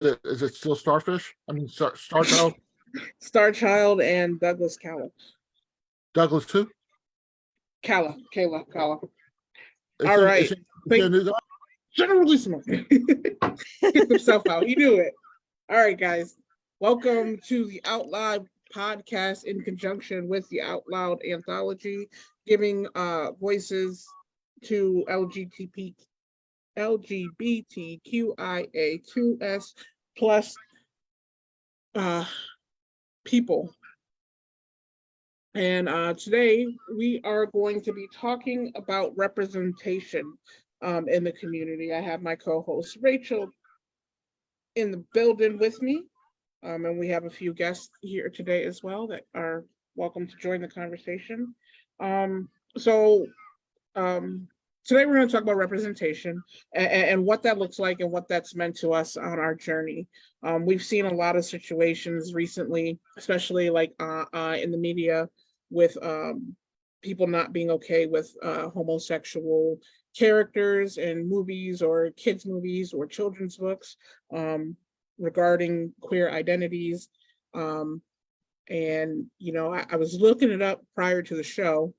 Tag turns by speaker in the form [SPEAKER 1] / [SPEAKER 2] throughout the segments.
[SPEAKER 1] Is it still Starfish? I mean, Star Child?
[SPEAKER 2] Star Child and Douglas Calla.
[SPEAKER 1] Douglas too?
[SPEAKER 2] Kayla.
[SPEAKER 1] Is
[SPEAKER 2] All
[SPEAKER 1] he,
[SPEAKER 2] right.
[SPEAKER 1] is he a new guy?
[SPEAKER 2] Generally smart. Gets himself out. He knew it. All right, guys. Welcome to the Out Loud podcast in conjunction with the Out Loud anthology, giving voices to LGBTQIA2S plus people. And today we are going to be talking about representation in the community. I have my co-host Rachel in the building with me, and we have a few guests here today as well that are welcome to join the conversation. So today we're going to talk about representation and what that looks like and what that's meant to us on our journey. We've seen a lot of situations recently, especially like in the media, with people not being okay with homosexual characters in movies or kids' movies or children's books regarding queer identities. And, you know, I was looking it up prior to the show,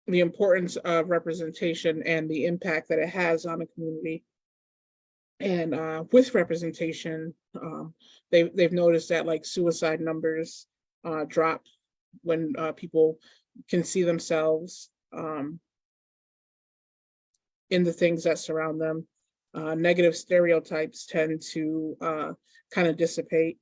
[SPEAKER 2] the importance of representation and the impact that it has on a community. And with representation, they've noticed that like suicide numbers drop when people can see themselves in the things that surround them. Negative stereotypes tend to kind of dissipate,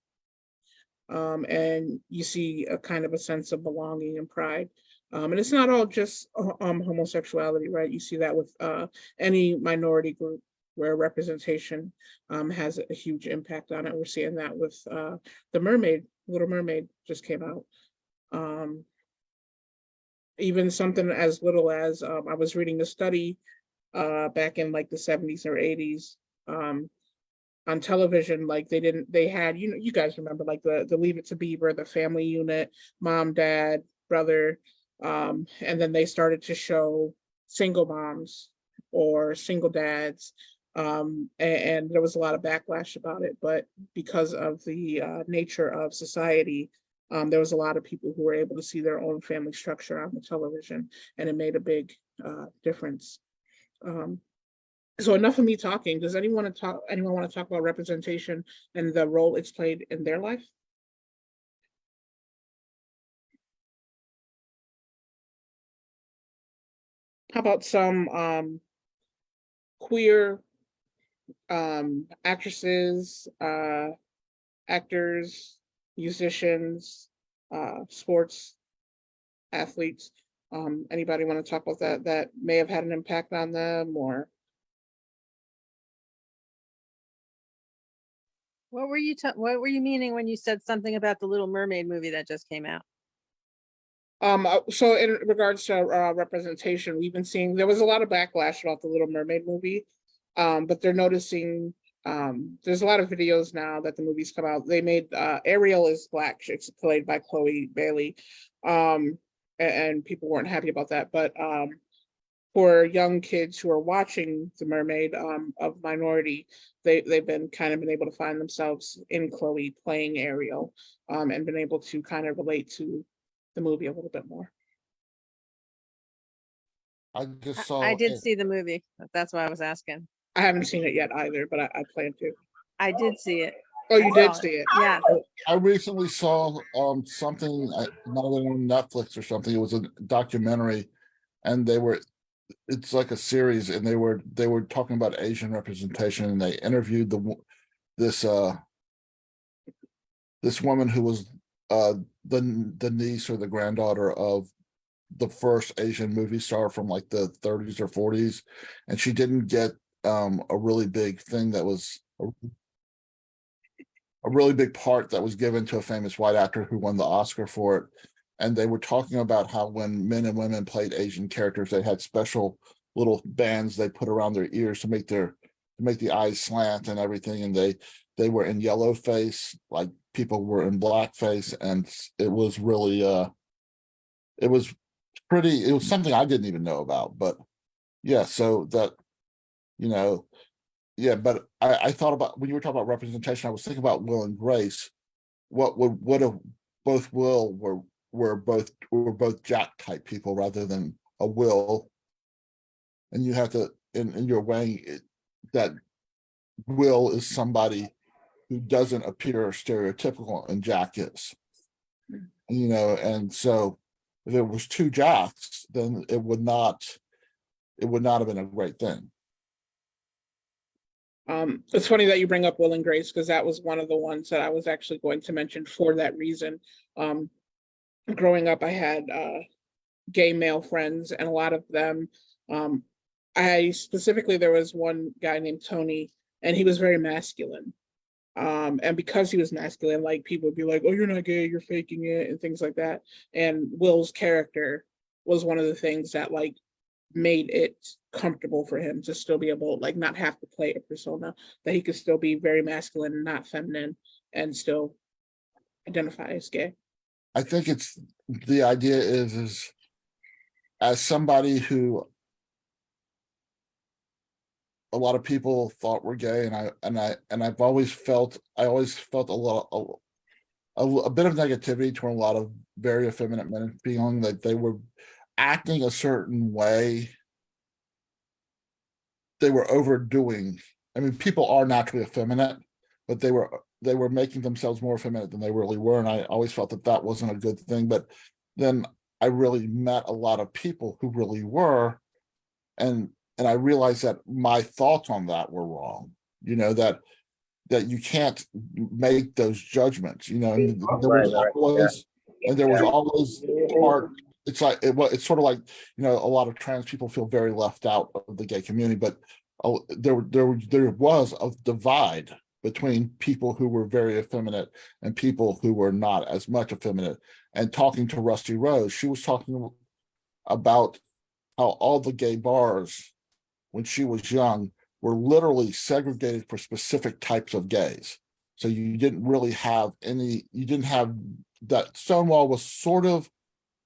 [SPEAKER 2] and you see a kind of a sense of belonging and pride. And it's not all just homosexuality, right? You see that with any minority group where representation has a huge impact on it. We're seeing that with The Mermaid. Little Mermaid just came out. Even something as little as I was reading a study back in like the 70s or 80s on television. Like they had, you know, you guys remember like the Leave It to Beaver, the family unit, mom, dad, brother, and then they started to show single moms or single dads, and there was a lot of backlash about it. But because of the nature of society, there was a lot of people who were able to see their own family structure on the television, and it made a big difference. So enough of me talking. Does anyone want to talk about representation and the role it's played in their life? How about some queer actresses, actors, musicians, sports athletes? Anybody want to talk about that may have had an impact on them? Or
[SPEAKER 3] what were you meaning when you said something about the Little Mermaid movie that just came out?
[SPEAKER 2] So in regards to representation, we've been seeing there was a lot of backlash about the Little Mermaid movie, but they're noticing there's a lot of videos now that the movies come out. They made Ariel is black. She's played by Chloe Bailey, and people weren't happy about that. But for young kids who are watching The Mermaid of minority, they've been able to find themselves in Chloe playing Ariel, and been able to kind of relate to the movie a little bit more.
[SPEAKER 1] I just saw.
[SPEAKER 3] I did see the movie. That's why I was asking.
[SPEAKER 2] I haven't seen it yet either, but I plan to.
[SPEAKER 3] I did see it.
[SPEAKER 2] Oh, you did see it?
[SPEAKER 3] Yeah.
[SPEAKER 1] I recently saw something, not on Netflix or something. It was a documentary, and it's like a series, and they were talking about Asian representation, and they interviewed this woman who was the niece or the granddaughter of the first Asian movie star from like the 30s or 40s, and she didn't get a really big thing that was a really big part that was given to a famous white actor who won the Oscar for it. And they were talking about how when men and women played Asian characters, they had special little bands they put around their ears to make the eyes slant and everything. And they were in yellow face, like people were in blackface, and it was really it was something I didn't even know about. But yeah, so that, you know, Yeah, but I thought about when you were talking about representation, I was thinking about Will and Grace. What if both Will were both Jack type people rather than a Will, and you have to in your weighing it, that Will is somebody who doesn't appear stereotypical and Jack is, and so if there was two Jacks, then it would not have been a great thing.
[SPEAKER 2] It's funny that you bring up Will and Grace, because that was one of the ones that I was actually going to mention for that reason. Growing up, I had gay male friends, and a lot of them, I specifically, there was one guy named Tony, and he was very masculine. And because he was masculine, like, people would be like, "Oh, you're not gay, you're faking it," and things like that. And Will's character was one of the things that, like, made it comfortable for him to still be able, like, not have to play a persona, that he could still be very masculine and not feminine and still identify as gay.
[SPEAKER 1] I think it's the idea is as somebody who a lot of people thought were gay, and I've always felt a bit of negativity toward a lot of very effeminate men, feeling that they were acting a certain way. They were overdoing. I mean, people are naturally effeminate, but they were making themselves more effeminate than they really were, and I always felt that that wasn't a good thing. But then I really met a lot of people who really were, and I realized that my thoughts on that were wrong. That you can't make those judgments. And there was always, and there was always part. It's like it's sort of like a lot of trans people feel very left out of the gay community, but there was a divide between people who were very effeminate and people who were not as much effeminate. And talking to Rusty Rose, she was talking about how all the gay bars when she was young were literally segregated for specific types of gays. So you didn't really have you didn't have that. Stonewall was sort of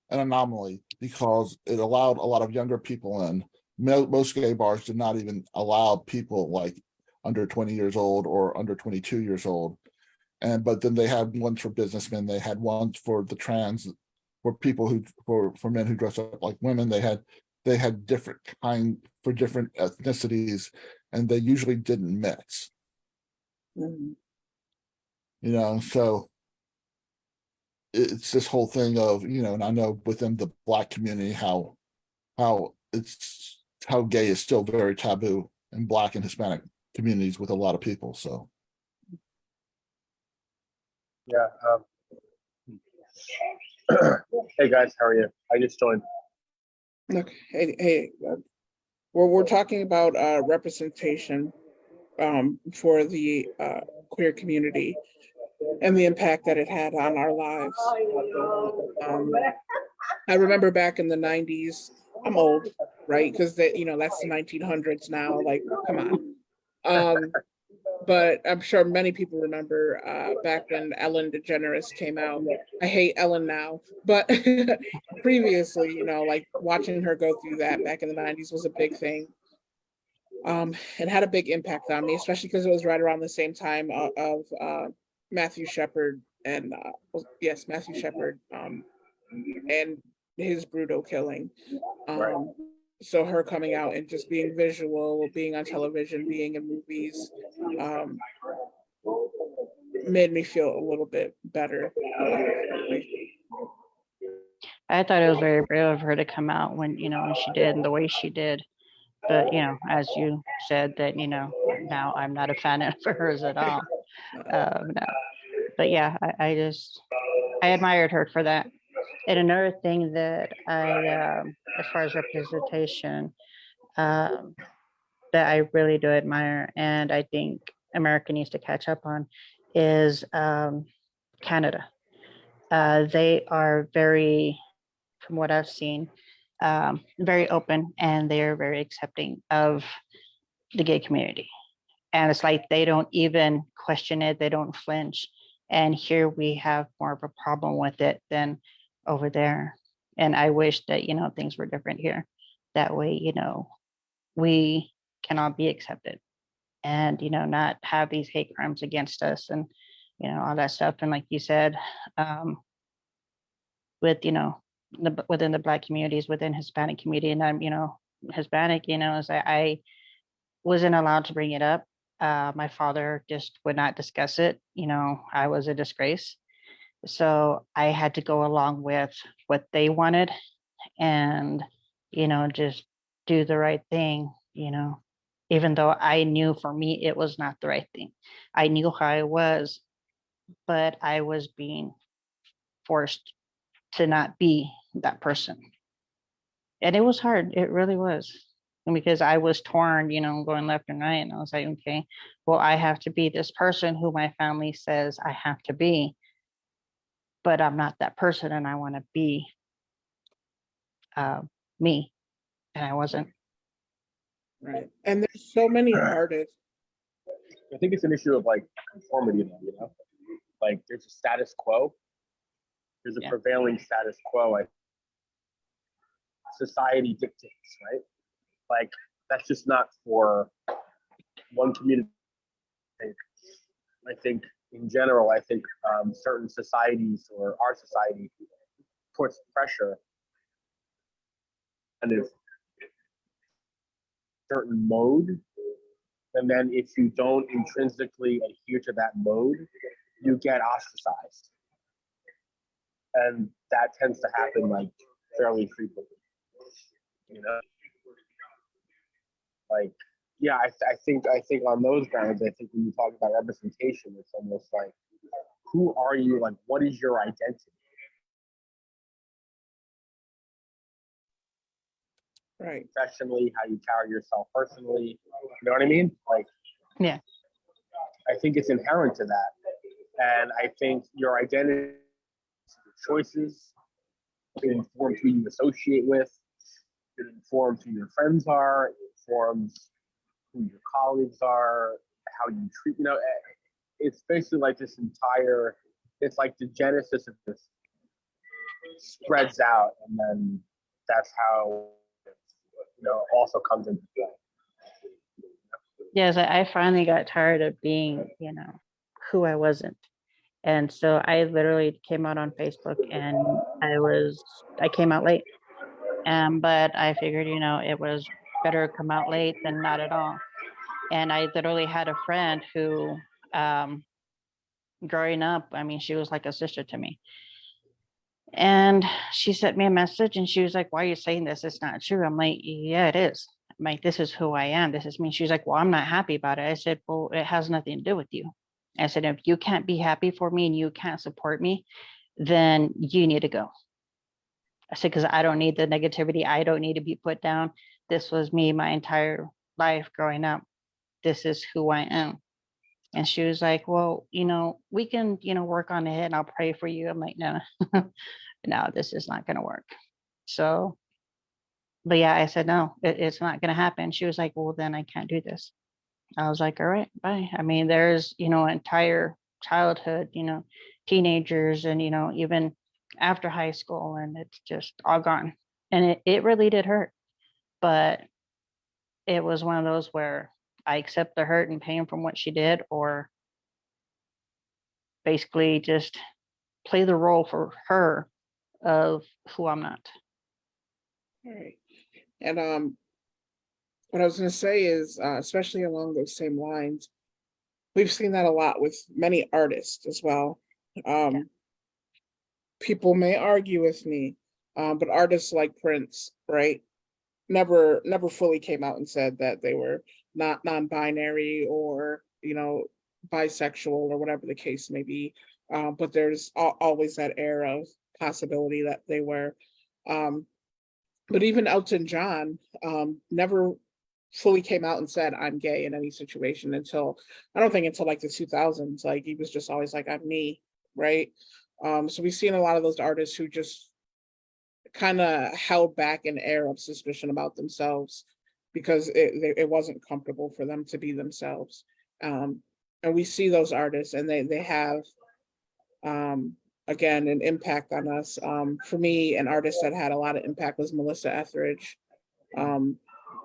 [SPEAKER 1] an anomaly because it allowed a lot of younger people in. Most gay bars did not even allow people like under 20 years old or under 22 years old. But then they had ones for businessmen. They had ones for the trans, for people for men who dress up like women. They had different for different ethnicities, and they usually didn't mix.
[SPEAKER 2] Mhm.
[SPEAKER 1] So it's this whole thing of, and I know within the Black community how gay is still very taboo in Black and Hispanic communities with a lot of people. So
[SPEAKER 4] Yeah. Hey guys, how are you? I just joined.
[SPEAKER 2] Okay, hey, we're talking about representation for the queer community and the impact that it had on our lives. I remember back in the 90s, I'm old, right? Because that's the 1900s now, like, come on. But I'm sure many people remember back when Ellen DeGeneres came out. I hate Ellen now, but previously, like, watching her go through that back in the 90s was a big thing. It had a big impact on me, especially because it was right around the same time of Matthew Shepard and Matthew Shepard and his brutal killing. So her coming out and just being visual, being on television, being in movies, made me feel a little bit better.
[SPEAKER 5] I thought it was very brave of her to come out when she did and the way she did. But as you said that now I'm not a fan of hers at all. No. But yeah, I admired her for that. And another thing that as far as representation, that I really do admire, and I think America needs to catch up on, is Canada. They are very, from what I've seen, very open, and they are very accepting of the gay community. And it's like they don't even question it, they don't flinch. And here we have more of a problem with it than over there. And I wish that, things were different here. That way, we can all be accepted. and, not have these hate crimes against us and, all that stuff. And like you said, with, within the Black communities, within Hispanic community, and I'm, Hispanic, is I wasn't allowed to bring it up. My father just would not discuss it. I was a disgrace. So I had to go along with what they wanted and, just do the right thing, even though I knew for me it was not the right thing. I knew how I was, but I was being forced to not be that person. And it was hard. It really was. And because I was torn, going left and right. And I was like, okay, well, I have to be this person who my family says I have to be, but I'm not that person, and I want to be me. And I wasn't.
[SPEAKER 2] Right. And there's so many artists.
[SPEAKER 4] I think it's an issue of like conformity, like there's a status quo. There's a
[SPEAKER 5] Yeah.
[SPEAKER 4] prevailing status quo. Society dictates, right? Like that's just not for one community. I think in general, certain societies or our society puts pressure on a certain mode. And then if you don't intrinsically adhere to that mode, you get ostracized. And that tends to happen like fairly frequently. Like, yeah, I think on those grounds, I think when you talk about representation, it's almost like, who are you? Like, what is your identity?
[SPEAKER 2] Right.
[SPEAKER 4] Professionally, how you carry yourself personally. You know what I mean? Like,
[SPEAKER 5] Yeah.
[SPEAKER 4] I think it's inherent to that. And I think your identity, your choices, it informs who you associate with, it informs who your friends are, it informs who your colleagues are, how you treat, it's basically like this entire, it's like the genesis of this spreads out, and then that's how also comes into play.
[SPEAKER 5] Yes, I finally got tired of being, who I wasn't. And so I literally came out on Facebook, and I came out late. But I figured, it was better come out late than not at all. And I literally had a friend who, growing up, I mean, she was like a sister to me. And she sent me a message, and she was like, why are you saying this? It's not true. I'm like, yeah, it is. I'm like, this is who I am. This is me. She's like, well, I'm not happy about it. I said, well, it has nothing to do with you. I said, if you can't be happy for me and you can't support me, then you need to go. I said, because I don't need the negativity. I don't need to be put down. This was me my entire life growing up. This is who I am. And she was like, well, we can, work on it, and I'll pray for you. I'm like, no, no, this is not going to work. So, but yeah, I said, no, it's not going to happen. She was like, well, then I can't do this. I was like, all right, bye. I mean, there's, entire childhood, teenagers, and, even after high school, and it's just all gone. And it really did hurt. But it was one of those where I accept the hurt and pain from what she did, or basically just play the role for her of who I'm not.
[SPEAKER 2] All right. And what I was going to say is, especially along those same lines, we've seen that a lot with many artists as well. People may argue with me, but artists like Prince, right, never fully came out and said that they were not non-binary or bisexual or whatever the case may be. But there's always that air of possibility that they were. But even Elton John never fully came out and said I'm gay in any situation until like the 2000s. Like he was just always like, I'm me, right? So we've seen a lot of those artists who just kind of held back an air of suspicion about themselves because it wasn't comfortable for them to be themselves. And we see those artists, and they have again an impact on us. For me, an artist that had a lot of impact was Melissa Etheridge,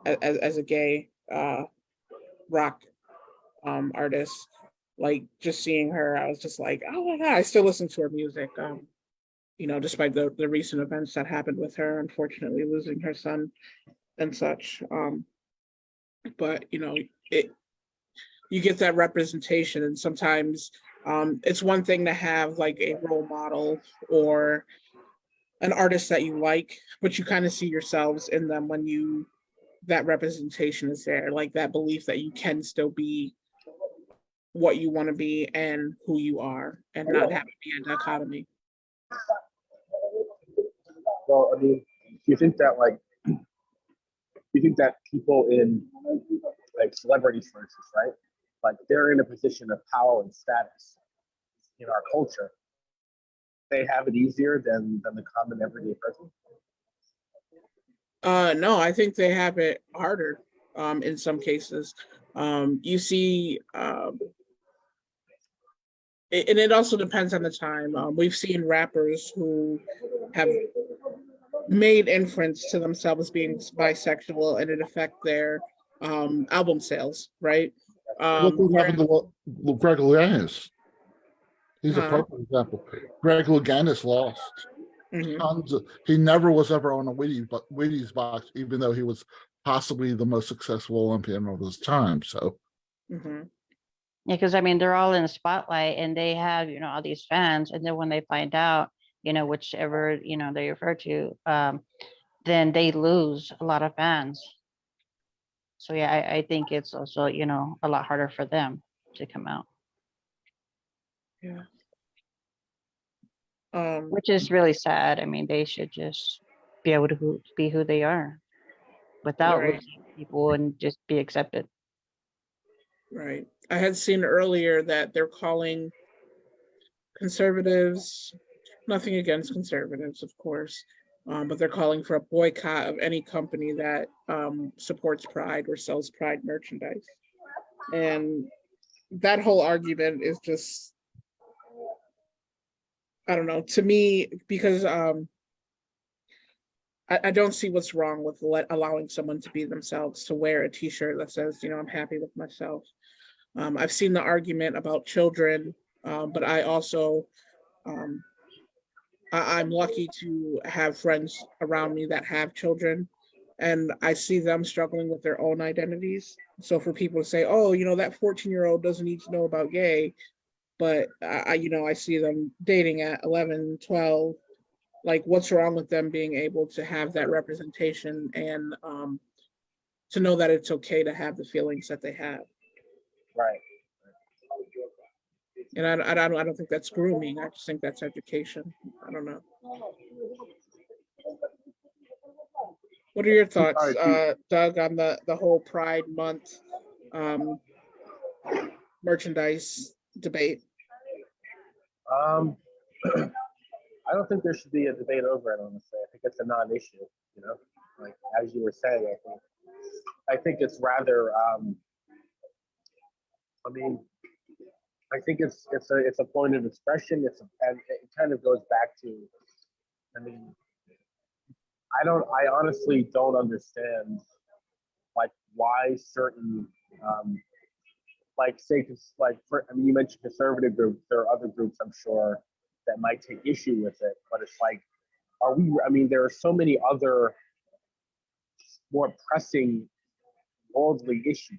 [SPEAKER 2] as a gay rock artist. Like just seeing her, I was just like, oh my God, I still listen to her music. Despite the recent events that happened with her, unfortunately losing her son and such. But it you get that representation, and sometimes it's one thing to have like a role model or an artist that you like, but you kind of see yourselves in them when that representation is there, like that belief that you can still be what you want to be and who you are, and not have it be a dichotomy.
[SPEAKER 4] Well, I mean, do you think that people in like celebrities, for instance, right? Like they're in a position of power and status in our culture. They have it easier than the common everyday person.
[SPEAKER 2] No, I think they have it harder in some cases. You see, and it also depends on the time. We've seen rappers who have made inference to themselves being bisexual, and it affect their album sales, right?
[SPEAKER 1] Look what happened to Greg Louganis. He's a perfect example. Greg Louganis lost. He never was ever on a Wheaties box, even though he was possibly the most successful Olympian of his time. So,
[SPEAKER 2] mm-hmm.
[SPEAKER 5] Yeah, because I mean, they're all in the spotlight and they have, all these fans. And then when they find out, whichever, they refer to, then they lose a lot of fans. So, yeah, I think it's also, a lot harder for them to come out.
[SPEAKER 2] Yeah.
[SPEAKER 5] Which is really sad. I mean, they should just be able to be who they are without losing people and just be accepted.
[SPEAKER 2] Right. I had seen earlier that they're calling conservatives, nothing against conservatives, of course, but they're calling for a boycott of any company that supports Pride or sells Pride merchandise. And that whole argument is just, I don't know, to me, because I don't see what's wrong with allowing someone to be themselves, to wear a t-shirt that says, I'm happy with myself. I've seen the argument about children, but I also, I'm lucky to have friends around me that have children, and I see them struggling with their own identities. So for people to say, oh, that 14-year-old doesn't need to know about gay, but I see them dating at 11, 12, like what's wrong with them being able to have that representation and to know that it's okay to have the feelings that they have.
[SPEAKER 4] Right.
[SPEAKER 2] And I don't think that's grooming. I just think that's education. I don't know. What are your thoughts, Doug, on the whole Pride Month merchandise debate?
[SPEAKER 4] I don't think there should be a debate over it, honestly. I think it's a non-issue, like as you were saying, I think it's rather, I think it's a point of expression. And it kind of goes back to, I honestly don't understand, like why certain, you mentioned conservative groups. There are other groups, I'm sure, that might take issue with it, but it's like, there are so many other more pressing worldly issues,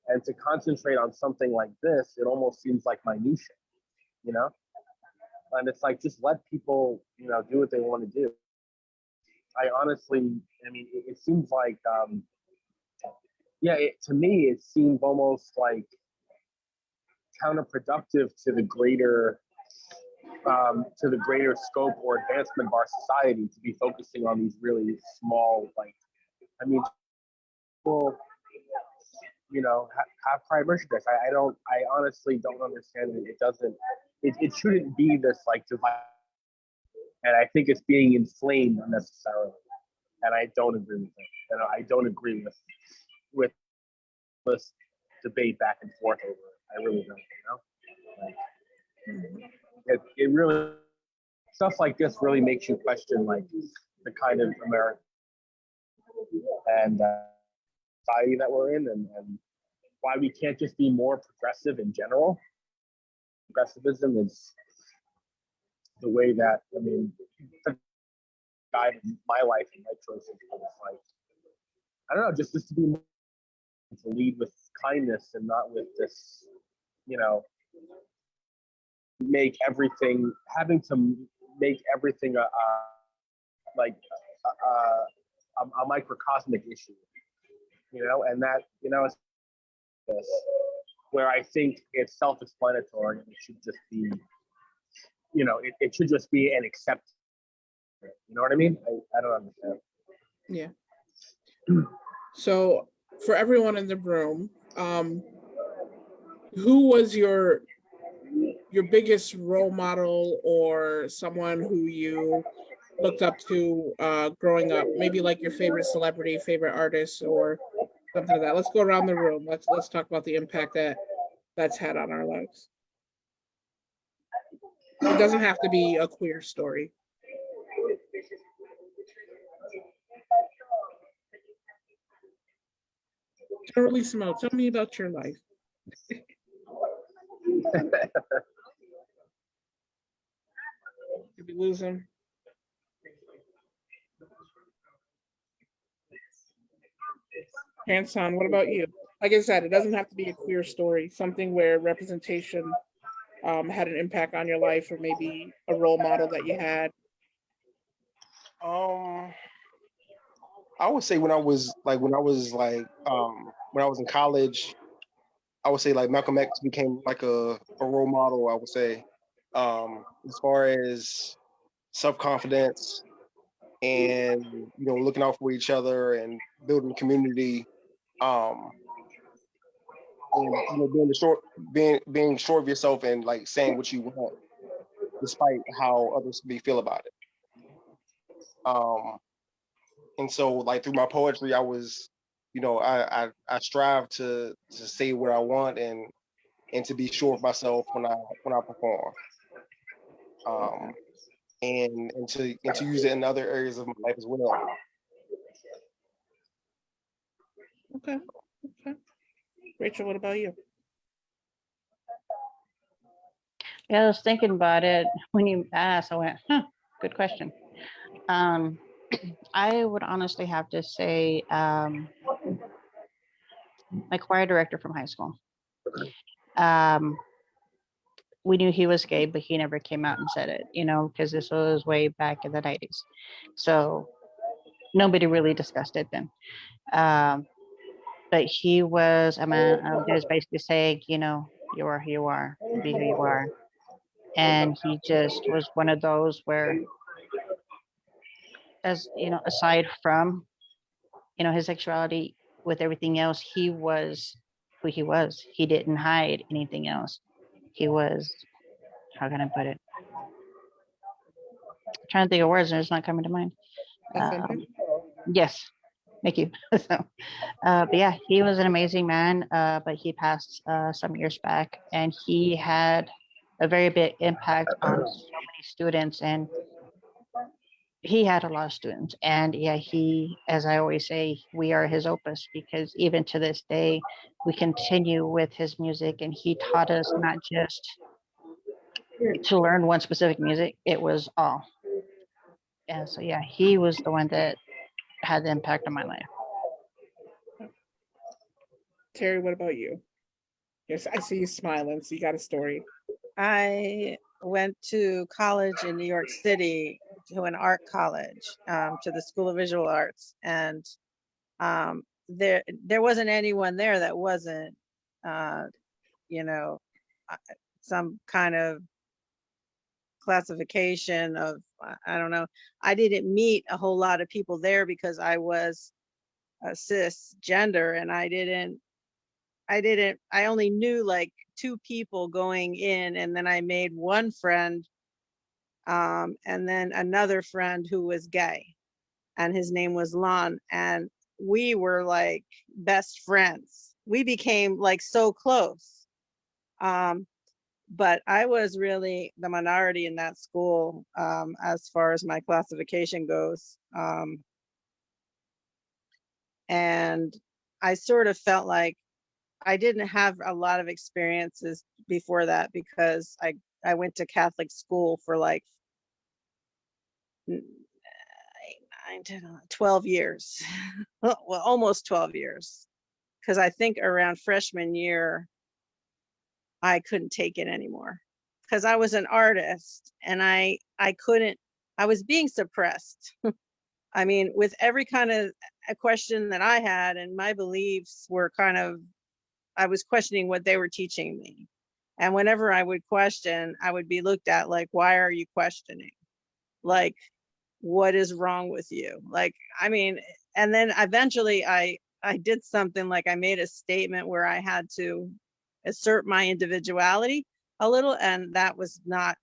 [SPEAKER 4] and to concentrate on something like this, it almost seems like minutia, and it's like, just let people, do what they want to do. I honestly, it seems like, to me, it seemed almost like counterproductive to the greater scope or advancement of our society to be focusing on these really small, people, have Pride merchandise. I honestly don't understand it. It shouldn't be this like divide, and I think it's being inflamed unnecessarily, and I don't agree with it. And I don't agree with this debate back and forth over it. I really don't, it really, stuff like this really makes you question like the kind of American and society that we're in, and why we can't just be more progressive in general. Progressivism is the way that, I mean, guide my life and my choices. It's like, I don't know, just to be more, to lead with kindness and not with this, you know, having to make everything a microcosmic issue, you know, and that, you know, it's where I think it's self-explanatory. It should just be, you know, it should just be an accept. You know what I mean? I don't understand.
[SPEAKER 2] Yeah. So for everyone in the room, who was your biggest role model or someone who you looked up to growing up? Maybe like your favorite celebrity, favorite artist, or something like that. Let's go around the room. Let's talk about the impact that's had on our lives. It doesn't have to be a queer story. Totally Smo, tell me about your life. Did we lose him? Hanson, what about you? Like I said, it doesn't have to be a queer story, something where representation had an impact on your life, or maybe a role model that you had.
[SPEAKER 6] I would say when I was in college, I would say like Malcolm X became like a role model. I would say, as far as self-confidence and, you know, looking out for each other and building community, and, you know, being sure of yourself and like saying what you want despite how others may feel about it. And so like through my poetry, I was, you know, I strive to say what I want and to be sure of myself when I perform. And to use it in other areas of my life as well.
[SPEAKER 2] Okay. Rachel, what about you?
[SPEAKER 5] Yeah, I was thinking about it when you asked. I went, good question. I would honestly have to say my choir director from high school. We knew he was gay, but he never came out and said it, you know, because this was way back in the 90s. So nobody really discussed it then. But he was, he was basically saying, you know, you are who you are, be who you are. And he just was one of those where, as you know, aside from, you know, his sexuality, with everything else, he was who he was. He didn't hide anything else. He was, how can I put it? I'm trying to think of words and it's not coming to mind. Yes, thank you. So, but yeah, he was an amazing man, but he passed some years back, and he had a very big impact on so many students, and he had a lot of students. And yeah, he, as I always say, we are his opus, because even to this day, we continue with his music, and he taught us not just to learn one specific music, it was all. And so yeah, he was the one that had the impact on my life.
[SPEAKER 2] Terry, what about you? Yes, I see you smiling, so you got a story.
[SPEAKER 3] I went to college in New York City, to an art college, to the School of Visual Arts, and there wasn't anyone there that wasn't, you know, some kind of classification of, I don't know. I didn't meet a whole lot of people there because I was a cisgender, and I only knew like 2 people going in, and then I made one friend, and then another friend who was gay, and his name was Lon, and we were like best friends. We became like so close. But I was really the minority in that school, as far as my classification goes. And I sort of felt like I didn't have a lot of experiences before that because I went to Catholic school for like 12 years. Well, almost 12 years. Because I think around freshman year, I couldn't take it anymore. Because I was an artist and I was being suppressed. I mean, with every kind of a question that I had, and my beliefs were I was questioning what they were teaching me. And whenever I would question, I would be looked at like, why are you questioning? Like, what is wrong with you? Like, I mean, and then eventually I did something like I made a statement where I had to assert my individuality a little, and that was not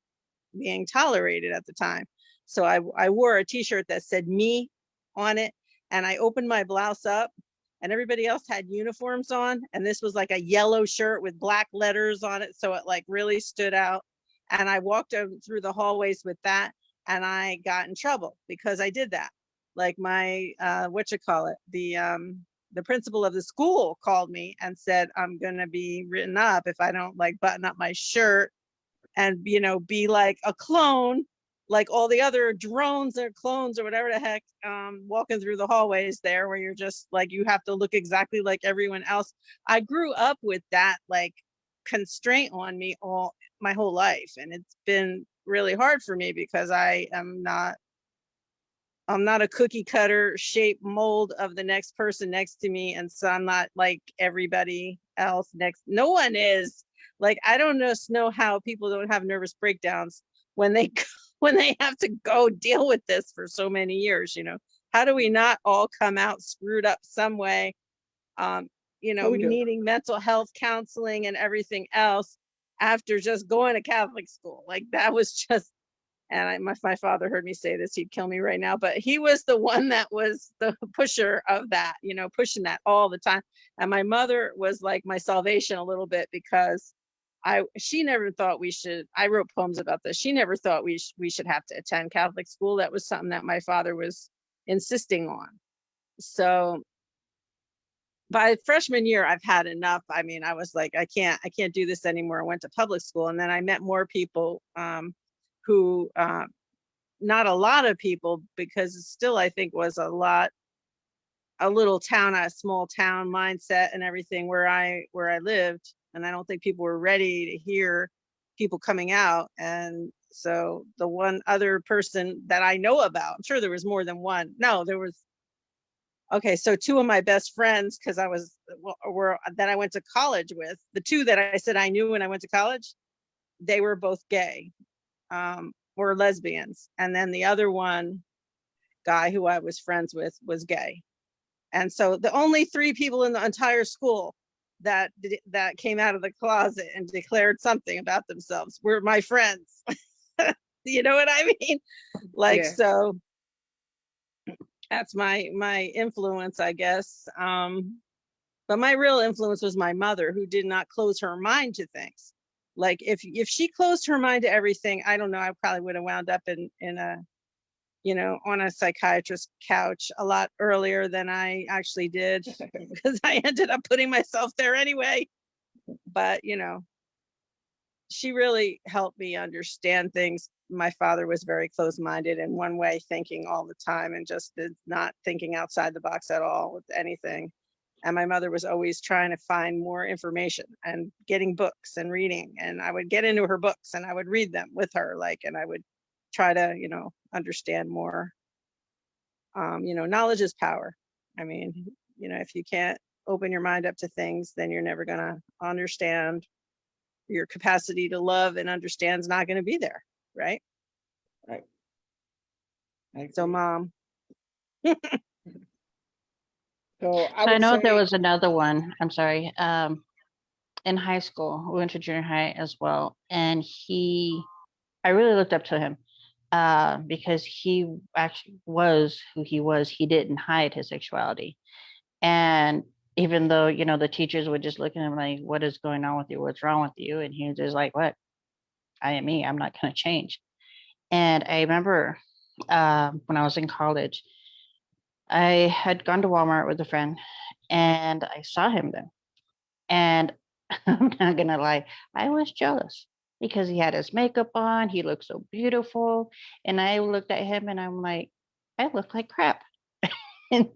[SPEAKER 3] being tolerated at the time. So I wore a t-shirt that said me on it, and I opened my blouse up, and everybody else had uniforms on, and this was like a yellow shirt with black letters on it, so it like really stood out. And I walked through the hallways with that, and I got in trouble because I did that. Like my the principal of the school called me and said, I'm gonna be written up if I don't like button up my shirt and be like a clone, like all the other drones or clones or whatever the heck, walking through the hallways there, where you're just like, you have to look exactly like everyone else. I grew up with that like constraint on me all my whole life, and it's been really hard for me because I'm not a cookie cutter shape mold of the next person next to me, and so I'm not like everybody else next. No one is. Like, I don't know how people don't have nervous breakdowns when they when they have to go deal with this for so many years. How do we not all come out screwed up some way? Needing mental health counseling and everything else after just going to Catholic school. Like, that was just, and my father heard me say this, he'd kill me right now, but he was the one that was the pusher of that, pushing that all the time. And my mother was like my salvation a little bit, because she never thought I wrote poems about this. She never thought we should have to attend Catholic school. That was something that my father was insisting on. So by freshman year, I've had enough. I mean, I was like, I can't do this anymore. I went to public school, and then I met more people, who not a lot of people, because it still, I think, was a little town, a small town mindset and everything where I lived. And I don't think people were ready to hear people coming out. And so the one other person that I know about, I'm sure there was more than one. No, there was. Okay, so two of my best friends, because that I went to college with, the two that I said I knew when I went to college, they were both gay. Or lesbians, and then the other one guy who I was friends with was gay. And so the only three people in the entire school that came out of the closet and declared something about themselves were my friends. You know what I mean? Like, yeah. So that's my influence, I guess. But my real influence was my mother, who did not close her mind to things. Like, if she closed her mind to everything, I don't know, I probably would have wound up in a, on a psychiatrist's couch a lot earlier than I actually did, because I ended up putting myself there anyway. But, she really helped me understand things. My father was very closed-minded and one way thinking all the time, and just not thinking outside the box at all with anything. And my mother was always trying to find more information and getting books and reading. And I would get into her books and I would read them with her, and I would try to, understand more. Knowledge is power. I mean, if you can't open your mind up to things, then you're never going to understand. Your capacity to love and understand is not going to be there. Right.
[SPEAKER 2] Right.
[SPEAKER 3] So, Mom.
[SPEAKER 5] So I know there was another one. I'm sorry. In high school, we went to junior high as well, and I really looked up to him because he actually was who he was. He didn't hide his sexuality, and even though the teachers would just look at him like, "What is going on with you? What's wrong with you?" And he was just like, "What? I am me. I'm not going to change." And I remember when I was in college, I had gone to Walmart with a friend, and I saw him then. And I'm not gonna lie, I was jealous because he had his makeup on, he looked so beautiful. And I looked at him and I'm like, I look like crap. And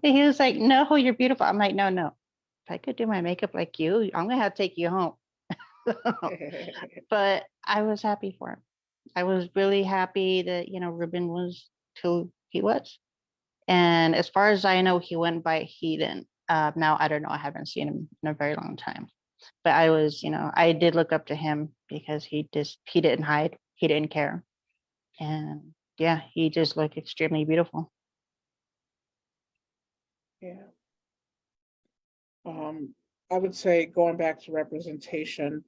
[SPEAKER 5] he was like, no, you're beautiful. I'm like, no, no. If I could do my makeup like you, I'm gonna have to take you home. But I was happy for him. I was really happy that, Ruben was who he was. And as far as I know, he went by Heathen. Now, I don't know. I haven't seen him in a very long time. But I was, I did look up to him because he didn't hide. He didn't care. And yeah, he just looked extremely beautiful.
[SPEAKER 2] Yeah. I would say going back to representation,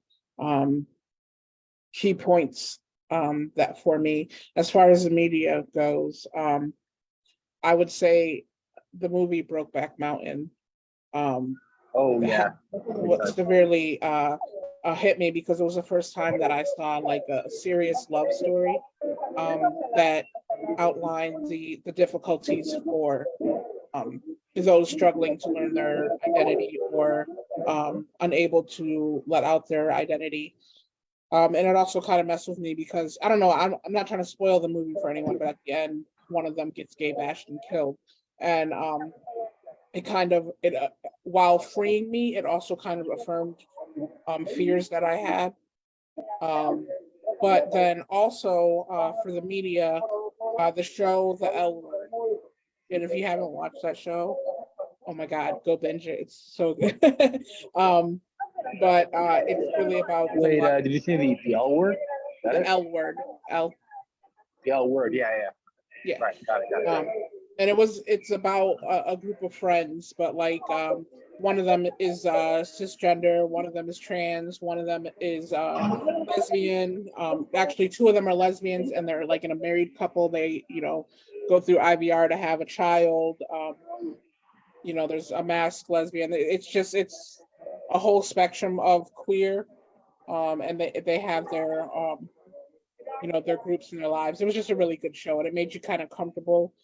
[SPEAKER 2] key points that for me, as far as the media goes, I would say the movie Brokeback Mountain
[SPEAKER 4] Oh yeah.
[SPEAKER 2] severely hit me because it was the first time that I saw like a serious love story that outlined the difficulties for those struggling to learn their identity or unable to let out their identity. And it also kind of messed with me because I don't know, I'm not trying to spoil the movie for anyone, but at the end, one of them gets gay bashed and killed. And it kind of, while freeing me, it also kind of affirmed fears that I had. But then also for the media, the show, The L Word. And if you haven't watched that show, oh my God, go binge it. It's so good. But it's really about
[SPEAKER 4] Wait, did you say the L word?
[SPEAKER 2] the L Word.
[SPEAKER 4] The L word, yeah.
[SPEAKER 2] Yeah.
[SPEAKER 4] Right, got it.
[SPEAKER 2] And it's about a group of friends, but like one of them is cisgender, one of them is trans, one of them is lesbian. Actually, two of them are lesbians, and they're like in a married couple. They go through IVR to have a child. There's a masked lesbian. It's a whole spectrum of queer, and they have their their groups in their lives. It was just a really good show, and it made you kind of comfortable.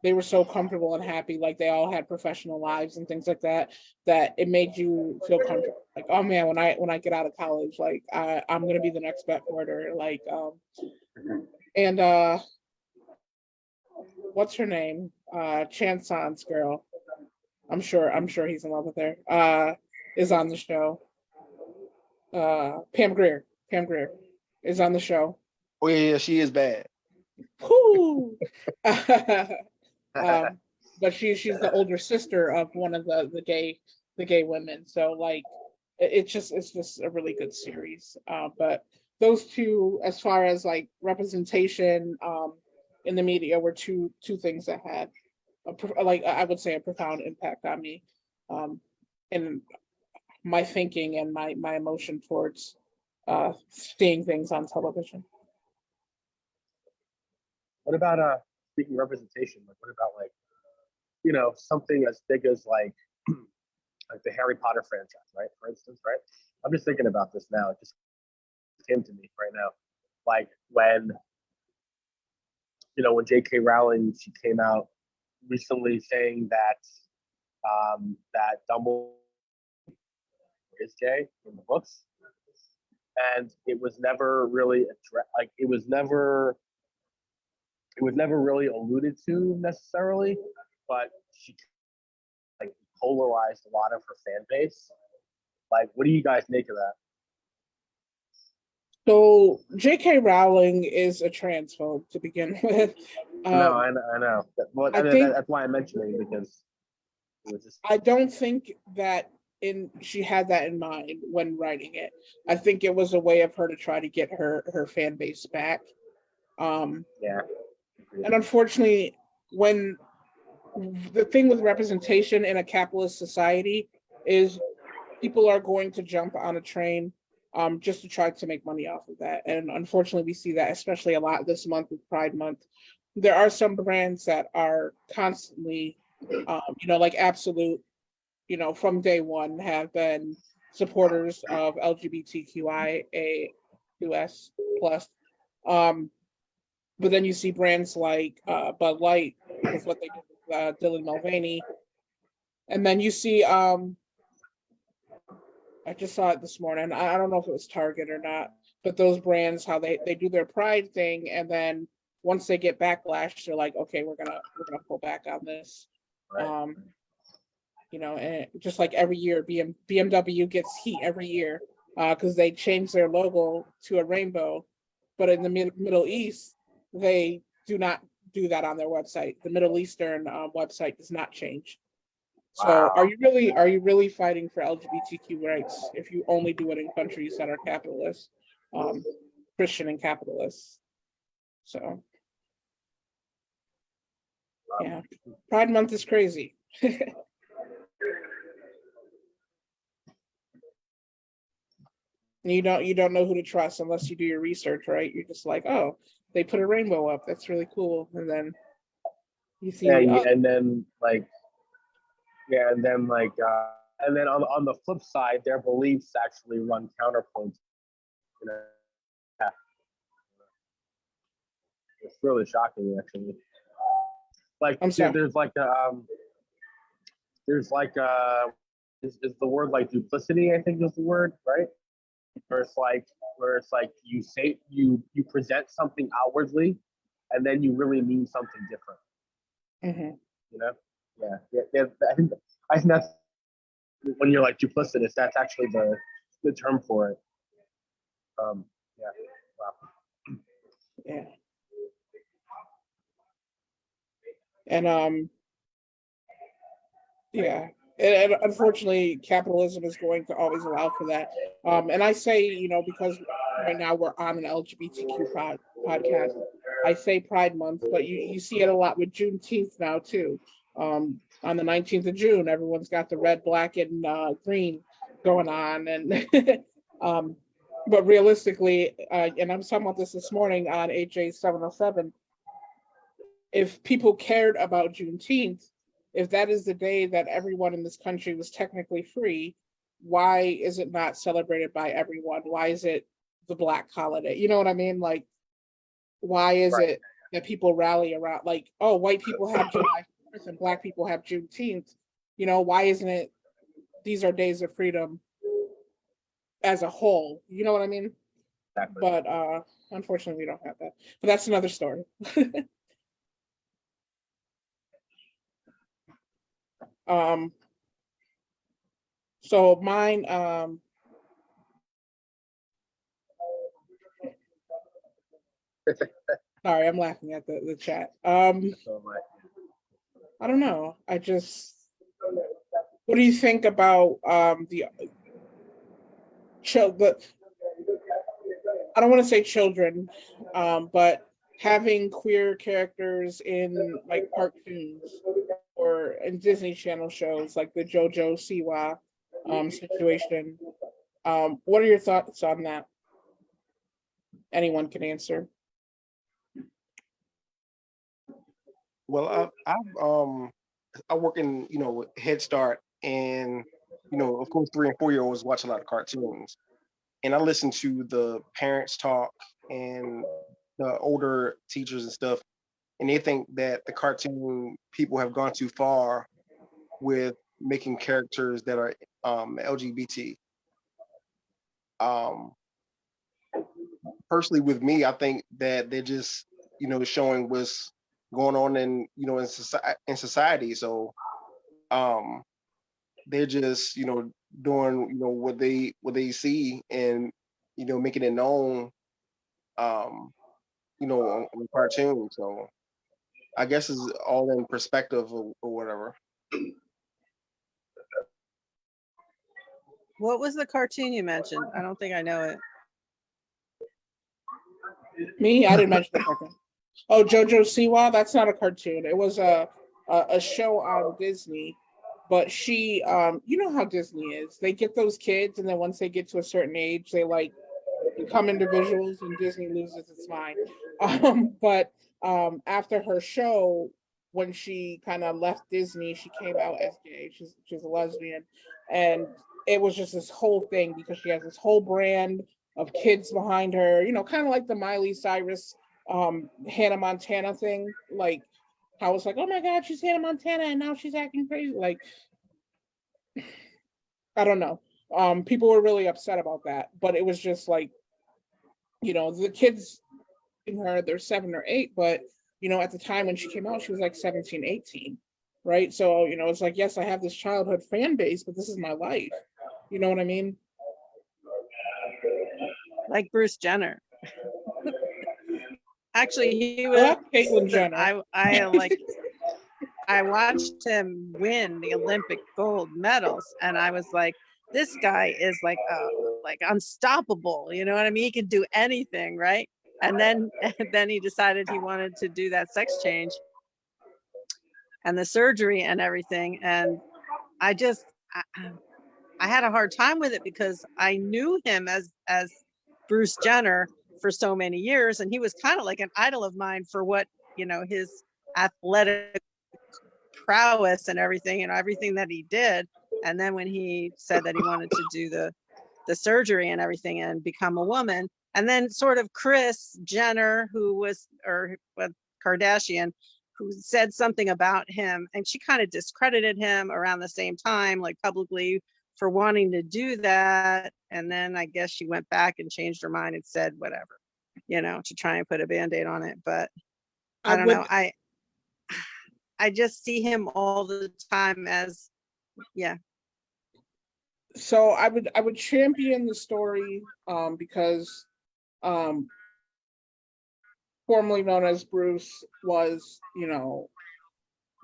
[SPEAKER 2] They were so comfortable and happy, like they all had professional lives and things like that, that it made you feel comfortable. Like, oh man, when I get out of college, like I'm gonna be the next Bette Porter. Like, and what's her name? Chanson's girl. I'm sure he's in love with her. Is on the show. Pam Grier is on the show.
[SPEAKER 6] Oh yeah, she is bad.
[SPEAKER 2] Whoo! But she's the older sister of one of the gay women. So like it's just a really good series. But those two, as far as like representation in the media, were two things that had I would say a profound impact on me, and my thinking and my emotion towards seeing things on television.
[SPEAKER 4] What about speaking of representation? Like, what about like something as big as like the Harry Potter franchise, right? For instance, right? I'm just thinking about this now. It just came to me right now. Like when when J.K. Rowling, she came out recently saying that that Dumbledore is gay in the books, and it was never really it was never really alluded to necessarily, but she like polarized a lot of her fan base. Like, what do you guys make of that?
[SPEAKER 2] So J.K. Rowling is a transphobe to begin with.
[SPEAKER 4] No, I know. Well, that's why I'm mentioning it, because it was just.
[SPEAKER 2] I don't think that she had that in mind when writing it. I think it was a way of her to try to get her fan base back.
[SPEAKER 4] Yeah.
[SPEAKER 2] And unfortunately, when the thing with representation in a capitalist society is people are going to jump on a train just to try to make money off of that. And unfortunately, we see that especially a lot this month with Pride Month. There are some brands that are constantly, like Absolute, from day one have been supporters of LGBTQIA+. But then you see brands like Bud Light with what they did with Dylan Mulvaney. And then you see I just saw it this morning. I don't know if it was Target or not, but those brands, how they do their pride thing, and then once they get backlash, they're like, okay, we're gonna pull back on this.
[SPEAKER 4] Right.
[SPEAKER 2] And just like every year, BMW gets heat every year because they change their logo to a rainbow, but in the Middle East, they do not do that on their website. The Middle Eastern website does not change. So
[SPEAKER 4] Wow.
[SPEAKER 2] are you really fighting for LGBTQ rights if you only do it in countries that are capitalist, Christian and capitalist? So yeah, Pride Month is crazy. You don't know who to trust unless you do your research, right? You're just like, oh, they put a rainbow up. That's really cool. And then you see,
[SPEAKER 4] Yeah,
[SPEAKER 2] oh,
[SPEAKER 4] and then like, and then on the flip side, their beliefs actually run counterpoint. You know, yeah. It's really shocking, actually. Like,
[SPEAKER 2] I'm sorry.
[SPEAKER 4] there's is the word like duplicity? I think is the word, right? Where it's like you say you present something outwardly, and then you really mean something different.
[SPEAKER 2] Mhm.
[SPEAKER 4] You know? Yeah. I think that's when you're like duplicitous. That's actually the term for it. Yeah. Wow.
[SPEAKER 2] Yeah. And yeah. And unfortunately, capitalism is going to always allow for that. And I say, because right now we're on an LGBTQ podcast, I say Pride Month, but you see it a lot with Juneteenth now too. On the 19th of June, everyone's got the red, black, and green going on, and but realistically, and I'm talking about this morning on AJ 707. If people cared about Juneteenth, if that is the day that everyone in this country was technically free, why is it not celebrated by everyone? Why is it the Black holiday? You know what I mean? Like, why is
[SPEAKER 4] Right.
[SPEAKER 2] it that people rally around? Like, oh, white people have July 4th and Black people have Juneteenth. Why isn't it? These are days of freedom as a whole. You know what I mean?
[SPEAKER 4] Exactly.
[SPEAKER 2] But unfortunately, we don't have that. But that's another story. So mine, sorry, I'm laughing at the chat.
[SPEAKER 4] So like,
[SPEAKER 2] I don't know. What do you think about the I don't want to say children, but having queer characters in like cartoons or in Disney Channel shows like the JoJo Siwa situation. What are your thoughts on that? Anyone can answer.
[SPEAKER 6] Well, I work in Head Start, and of course 3 and 4 year olds watch a lot of cartoons, and I listen to the parents talk and the older teachers and stuff, and they think that the cartoon people have gone too far with making characters that are LGBT. Um, Personally, with me, I think that they're just showing what's going on in society. So um, they're just doing what they see, and making it known on cartoon. So I guess it's all in perspective or whatever.
[SPEAKER 3] What was the cartoon you mentioned? I don't think I know it.
[SPEAKER 2] Me, I didn't mention the cartoon. Oh, JoJo Siwa, that's not a cartoon. It was a show on Disney. But she, you know how Disney is. They get those kids, and then once they get to a certain age, they like become individuals, and Disney loses its mind. But after her show, when she kind of left Disney, she came out as gay. She's a lesbian, and it was just this whole thing because she has this whole brand of kids behind her. Kind of like the Miley Cyrus, Hannah Montana thing. Like, I was like, oh my God, she's Hannah Montana, and now she's acting crazy. Like, I don't know. People were really upset about that, but it was just like, the kids in her, they're 7 or 8, but at the time when she came out, she was like 17, 18, right? So, it's like, yes, I have this childhood fan base, but this is my life. You know what I mean?
[SPEAKER 3] Like Bruce Jenner. Actually, he
[SPEAKER 2] I
[SPEAKER 3] was.
[SPEAKER 2] love Caitlyn Jenner.
[SPEAKER 3] I watched him win the Olympic gold medals, and I was like, this guy is like unstoppable. You know what I mean? He can do anything, right? And then he decided he wanted to do that sex change and the surgery and everything. And I had a hard time with it because I knew him as Bruce Jenner for so many years, and he was kind of like an idol of mine for what, his athletic prowess and everything, everything that he did. And then when he said that he wanted to do the surgery and everything and become a woman, and then sort of Kris Jenner, Kardashian, who said something about him, and she kind of discredited him around the same time, like publicly, for wanting to do that. And then I guess she went back and changed her mind and said whatever, to try and put a Band-Aid on it. But I don't know. I just see him all the time as, yeah.
[SPEAKER 2] So I would champion the story because formerly known as Bruce was,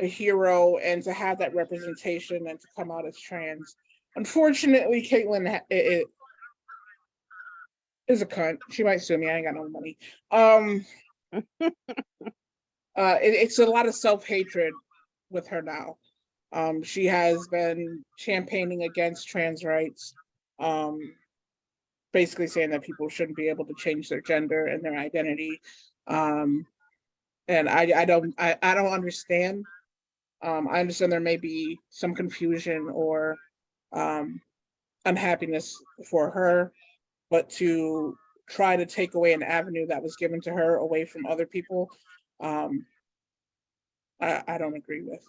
[SPEAKER 2] a hero, and to have that representation and to come out as trans. Unfortunately, Caitlyn is a cunt. She might sue me. I ain't got no money. It's a lot of self-hatred with her now. She has been campaigning against trans rights, basically saying that people shouldn't be able to change their gender and their identity. And I don't understand. I understand there may be some confusion or unhappiness for her, but to try to take away an avenue that was given to her away from other people, I don't agree with.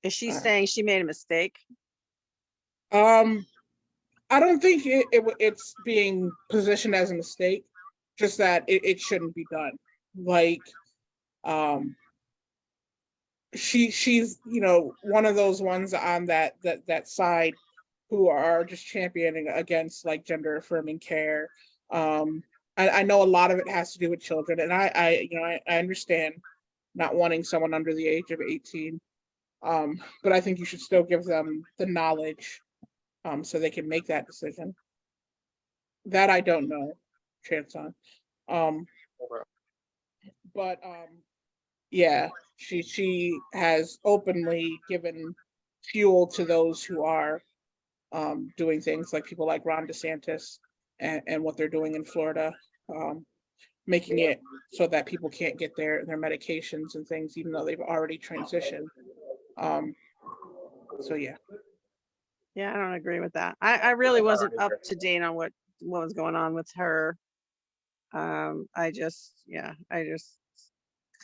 [SPEAKER 3] Is she saying she made a mistake?
[SPEAKER 2] I don't think it's being positioned as a mistake, just that it shouldn't be done. Like, she's one of those ones on that side who are just championing against like gender affirming care. I know a lot of it has to do with children, and I understand not wanting someone under the age of 18. But I think you should still give them the knowledge so they can make that decision. That I don't know, chance on. But yeah, she has openly given fuel to those who are doing things like people like Ron DeSantis and what they're doing in Florida, making it so that people can't get their medications and things, even though they've already transitioned. So yeah.
[SPEAKER 3] Yeah, I don't agree with that. I really wasn't up to date on what was going on with her. I just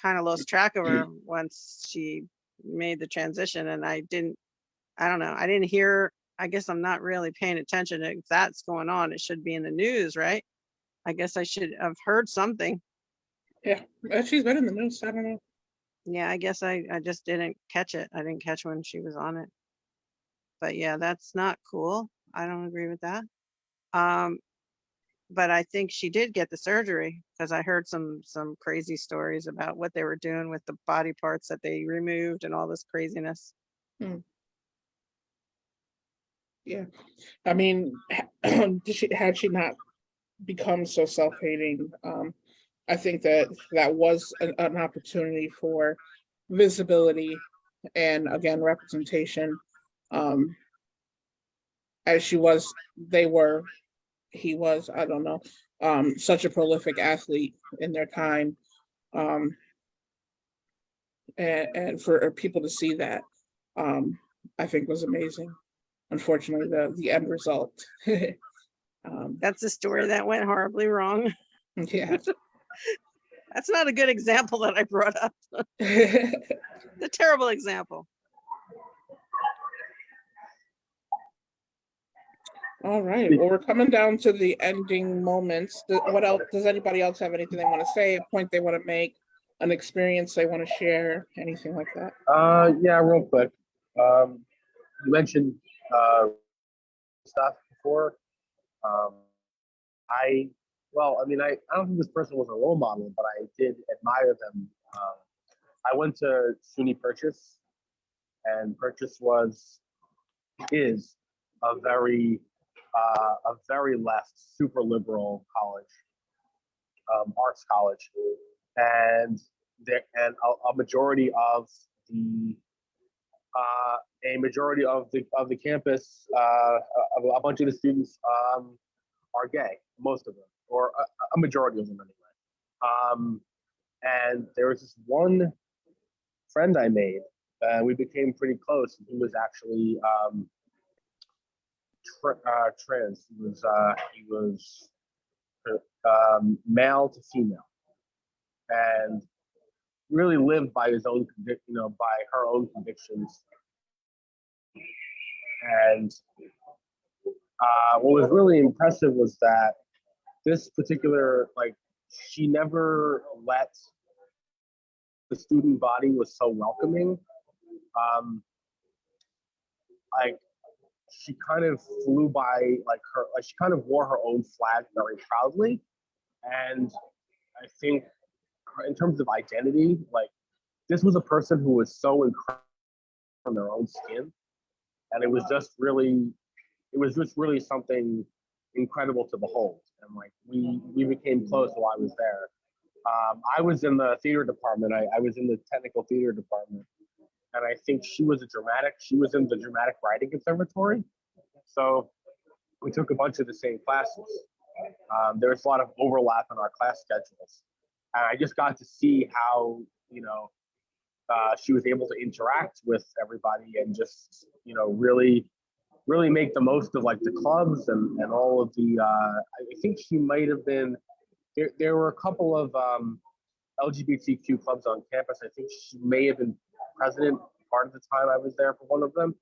[SPEAKER 3] kind of lost track of her once she made the transition, and I didn't hear. I guess I'm not really paying attention. If that's going on, it should be in the news, right? I guess I should have heard something.
[SPEAKER 2] Yeah, she's been in the news. I don't know.
[SPEAKER 3] Yeah, I guess I just didn't catch it. I didn't catch when she was on it. But yeah, that's not cool. I don't agree with that. But I think she did get the surgery, because I heard some crazy stories about what they were doing with the body parts that they removed and all this craziness.
[SPEAKER 2] Yeah, I mean, had she not become so self-hating, I think that was an opportunity for visibility and, again, representation. As he was, I don't know, such a prolific athlete in their time. And for people to see that, I think was amazing. Unfortunately, the end result.
[SPEAKER 3] That's a story that went horribly wrong.
[SPEAKER 2] Yeah.
[SPEAKER 3] That's not a good example that I brought up. It's a terrible example.
[SPEAKER 2] All right, well, we're coming down to the ending moments. What else, does anybody else have anything they want to say, a point they want to make, an experience they want to share, anything like that?
[SPEAKER 4] Yeah, real quick. You mentioned stuff before. Um, I don't think this person was a role model, but I did admire them. I went to SUNY Purchase, and Purchase is a very left, super liberal college, arts college, and a majority of the campus, a bunch of the students are gay, most of them, or a majority of them anyway. And there was this one friend I made, and we became pretty close. He was actually trans. He was male to female, and really lived by his own by her own convictions. And what was really impressive was that this particular, she never let the student body was so welcoming. Like she kind of flew by she kind of wore her own flag very proudly. And I think in terms of identity, this was a person who was so incredible from their own skin. And it was just really something incredible to behold. And we became close while I was there. I was in the theater department. I was in the technical theater department. And I think she was in the dramatic writing conservatory. So we took a bunch of the same classes. There was a lot of overlap in our class schedules. And I just got to see how, she was able to interact with everybody and just, really make the most of the clubs and all of the, I think she might have been, there were a couple of LGBTQ clubs on campus. I think she may have been president part of the time I was there for one of them.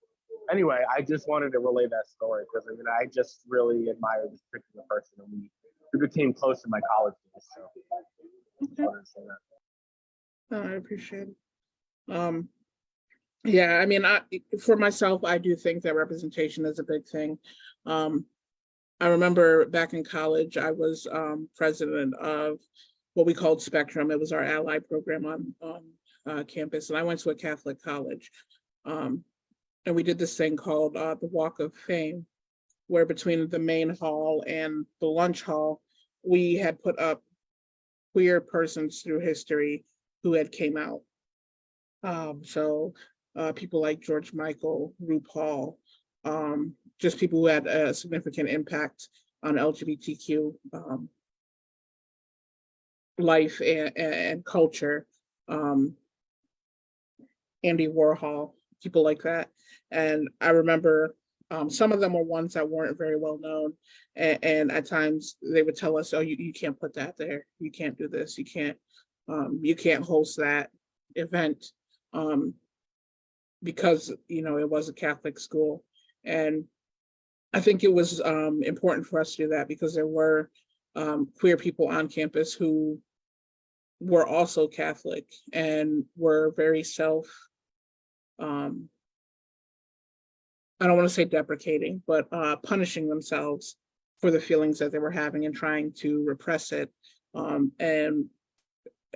[SPEAKER 4] Anyway, I just wanted to relay that story because I just really admire this particular person, and we became close in my college days. So I wanted to say that.
[SPEAKER 2] I appreciate it. Yeah, for myself, I do think that representation is a big thing. I remember back in college, I was president of what we called Spectrum. It was our ally program on campus, and I went to a Catholic college. And we did this thing called the Walk of Fame, where between the main hall and the lunch hall, we had put up queer persons through history who had came out. So people like George Michael, RuPaul, just people who had a significant impact on LGBTQ life and culture. Andy Warhol, people like that. And I remember some of them were ones that weren't very well known. And at times they would tell us, oh, you can't put that there. You can't do this. You can't host that event because, it was a Catholic school. And I think it was important for us to do that because there were queer people on campus who were also Catholic and were very I don't want to say deprecating, but punishing themselves for the feelings that they were having and trying to repress it. And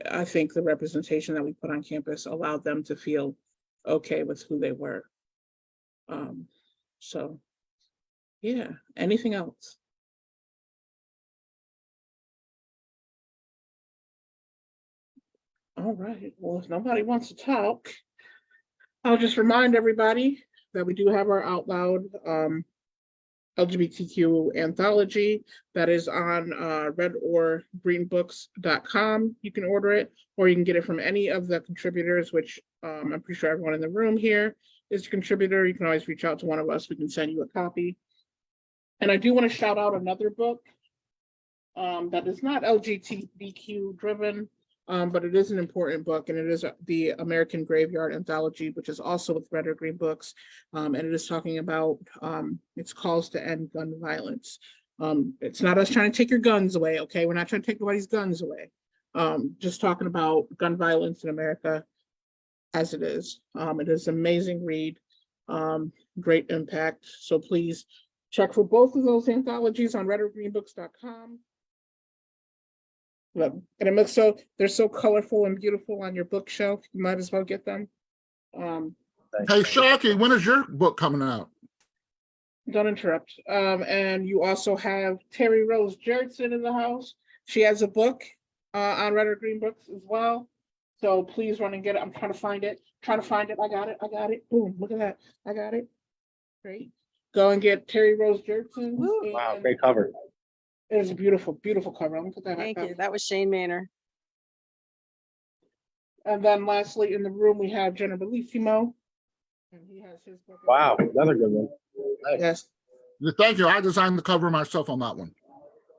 [SPEAKER 2] I think the representation that we put on campus allowed them to feel okay with who they were. So, yeah, anything else? All right, well, if nobody wants to talk, I'll just remind everybody that we do have our Out Loud LGBTQ anthology that is on redorgreenbooks.com. You can order it, or you can get it from any of the contributors, which I'm pretty sure everyone in the room here is a contributor. You can always reach out to one of us. We can send you a copy. And I do want to shout out another book that is not LGBTQ driven, but it is an important book, and it is the American Graveyard Anthology, which is also with Red or Green Books, and it is talking about its calls to end gun violence. It's not us trying to take your guns away, okay? We're not trying to take nobody's guns away. Just talking about gun violence in America as it is. It is an amazing read, great impact. So please check for both of those anthologies on redorgreenbooks.com. Look, and it looks so, they're so colorful and beautiful on your bookshelf. You might as well get them.
[SPEAKER 1] Hey, Sharky, when is your book coming out?
[SPEAKER 2] Don't interrupt. And you also have Terry Rose Jerickson in the house. She has a book on Red or Green Books as well. So please run and get it. I'm trying to find it. I got it. Boom, look at that. I got it. Great. Go and get Terry Rose Jerickson.
[SPEAKER 4] Wow, great cover.
[SPEAKER 2] It is a beautiful, beautiful cover. I'm gonna put that
[SPEAKER 3] Thank
[SPEAKER 2] back
[SPEAKER 3] you.
[SPEAKER 2] up.
[SPEAKER 3] That was Shane Maynor.
[SPEAKER 2] And then lastly in the room we have Jenna Bellissimo. And he has his book.
[SPEAKER 4] Wow, another good one. Nice.
[SPEAKER 2] Yes.
[SPEAKER 1] Thank you. I designed the cover myself on that one.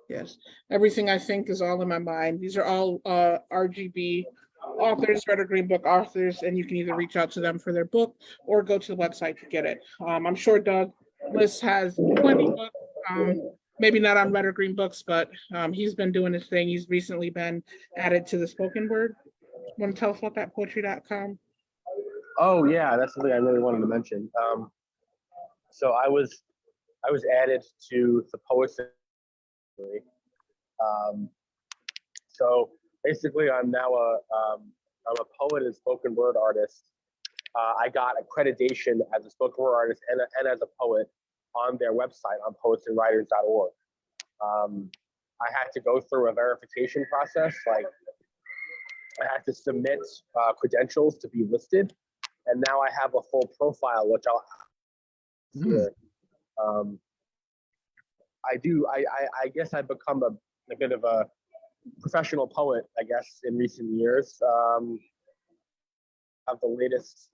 [SPEAKER 2] Yes, everything I think is all in my mind. These are all RGB authors, Red or Green Book authors, and you can either reach out to them for their book or go to the website to get it. I'm sure Doug List has plenty of books, maybe not on Red or Green Books, but he's been doing his thing. He's recently been added to the spoken word. Want to tell us about that, poetry.com?
[SPEAKER 4] Oh yeah, that's something I really wanted to mention. So I was added to the Poets. So basically, I'm now I'm a poet and spoken word artist. I got accreditation as a spoken word artist and as a poet on their website on poetsandwriters.org. I had to go through a verification process. Like I had to submit credentials to be listed, and now I have a full profile, which I'll. I guess I've become a bit of a professional poet, I guess, in recent years. Have the latest,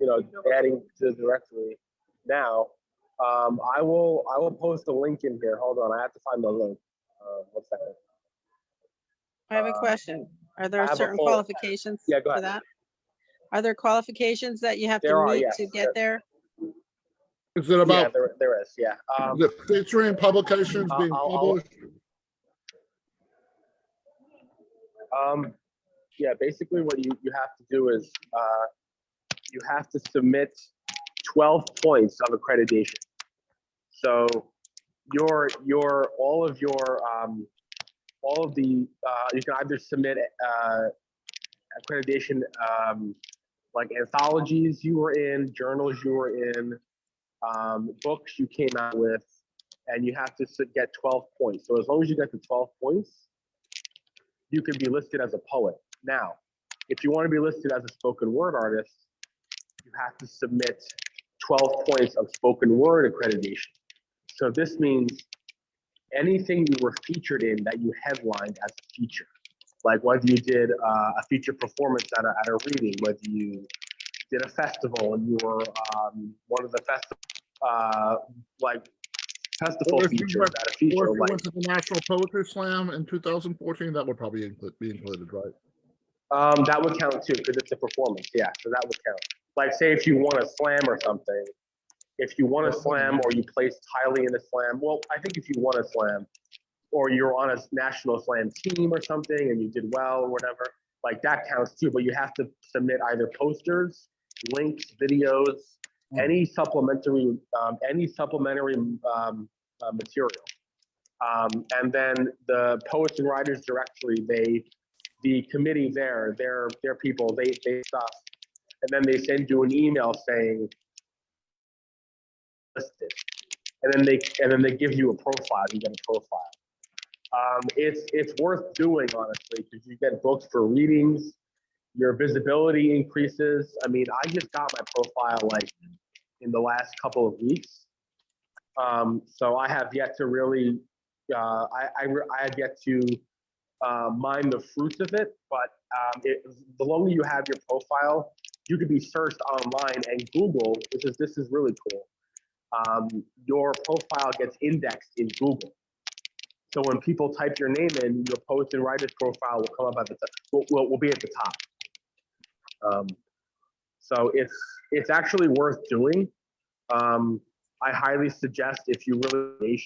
[SPEAKER 4] adding to the directory now. I will post a link in here. Hold on, I have to find the link. 1 second.
[SPEAKER 3] I have a question. Are there
[SPEAKER 4] I have a
[SPEAKER 3] certain
[SPEAKER 4] full-
[SPEAKER 3] qualifications
[SPEAKER 4] Yeah, go
[SPEAKER 3] for
[SPEAKER 4] ahead.
[SPEAKER 3] that? Are there qualifications that you have
[SPEAKER 4] There
[SPEAKER 3] to
[SPEAKER 4] are,
[SPEAKER 3] meet
[SPEAKER 4] yes.
[SPEAKER 3] to get there?
[SPEAKER 1] Is it
[SPEAKER 4] Yeah,
[SPEAKER 1] about
[SPEAKER 4] there is. Yeah.
[SPEAKER 1] the featuring publications being
[SPEAKER 4] I'll-
[SPEAKER 1] published?
[SPEAKER 4] Yeah, basically what you have to do is you have to submit 12 points of accreditation. So all of the you can either submit accreditation like anthologies you were in, journals you were in, books you came out with, and you have to get 12 points. So as long as you get the 12 points, you can be listed as a poet. Now, if you want to be listed as a spoken word artist, you have to submit 12 points of spoken word accreditation. So this means anything you were featured in that you headlined as a feature, like whether you did a feature performance at a reading, whether you did a festival and you were one of the festival
[SPEAKER 1] Or if you
[SPEAKER 4] features
[SPEAKER 1] went-
[SPEAKER 4] at a feature.
[SPEAKER 1] Or if you
[SPEAKER 4] Like,
[SPEAKER 1] went to the National Poetry Slam in 2014, that would probably be included, right?
[SPEAKER 4] that would count too, because it's a performance. Yeah, so that would count. Like, say if you won a slam or something, if you won a slam or you placed highly in a slam, well, I think if you won a slam or you're on a national slam team or something and you did well or whatever, like that counts too. But you have to submit either posters, links, videos, any supplementary material. And then the Poets and Writers Directory, the committee there, their people, they stuff, and then they send you an email saying listed, and then they give you a profile. You get a profile. It's worth doing, honestly, because you get booked for readings. Your visibility increases. I mean, I just got my profile like in the last couple of weeks, so I have yet to really, I have yet to mine the fruits of it. But the longer you have your profile, you could be searched online and Google. This is really cool. Your profile gets indexed in Google. So when people type your name in, your post and writer's profile will come up at the top. Will be at the top. So it's actually worth doing. I highly suggest if you really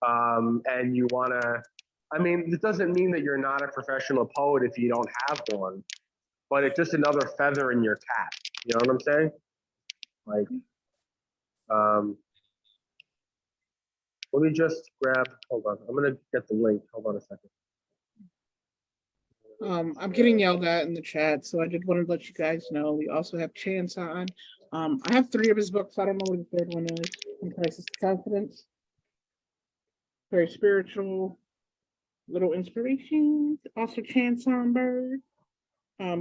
[SPEAKER 4] and you want to. I mean, it doesn't mean that you're not a professional poet if you don't have one, but it's just another feather in your cap. You know what I'm saying? Like, let me just grab. Hold on, I'm gonna get the link. Hold on a second.
[SPEAKER 2] I'm getting yelled at in the chat, so I did want to let you guys know. We also have Chance on. I have 3 of his books. I don't know what the third one is. In Crisis of Confidence. Very spiritual, little inspiration. Also Chance on Bird.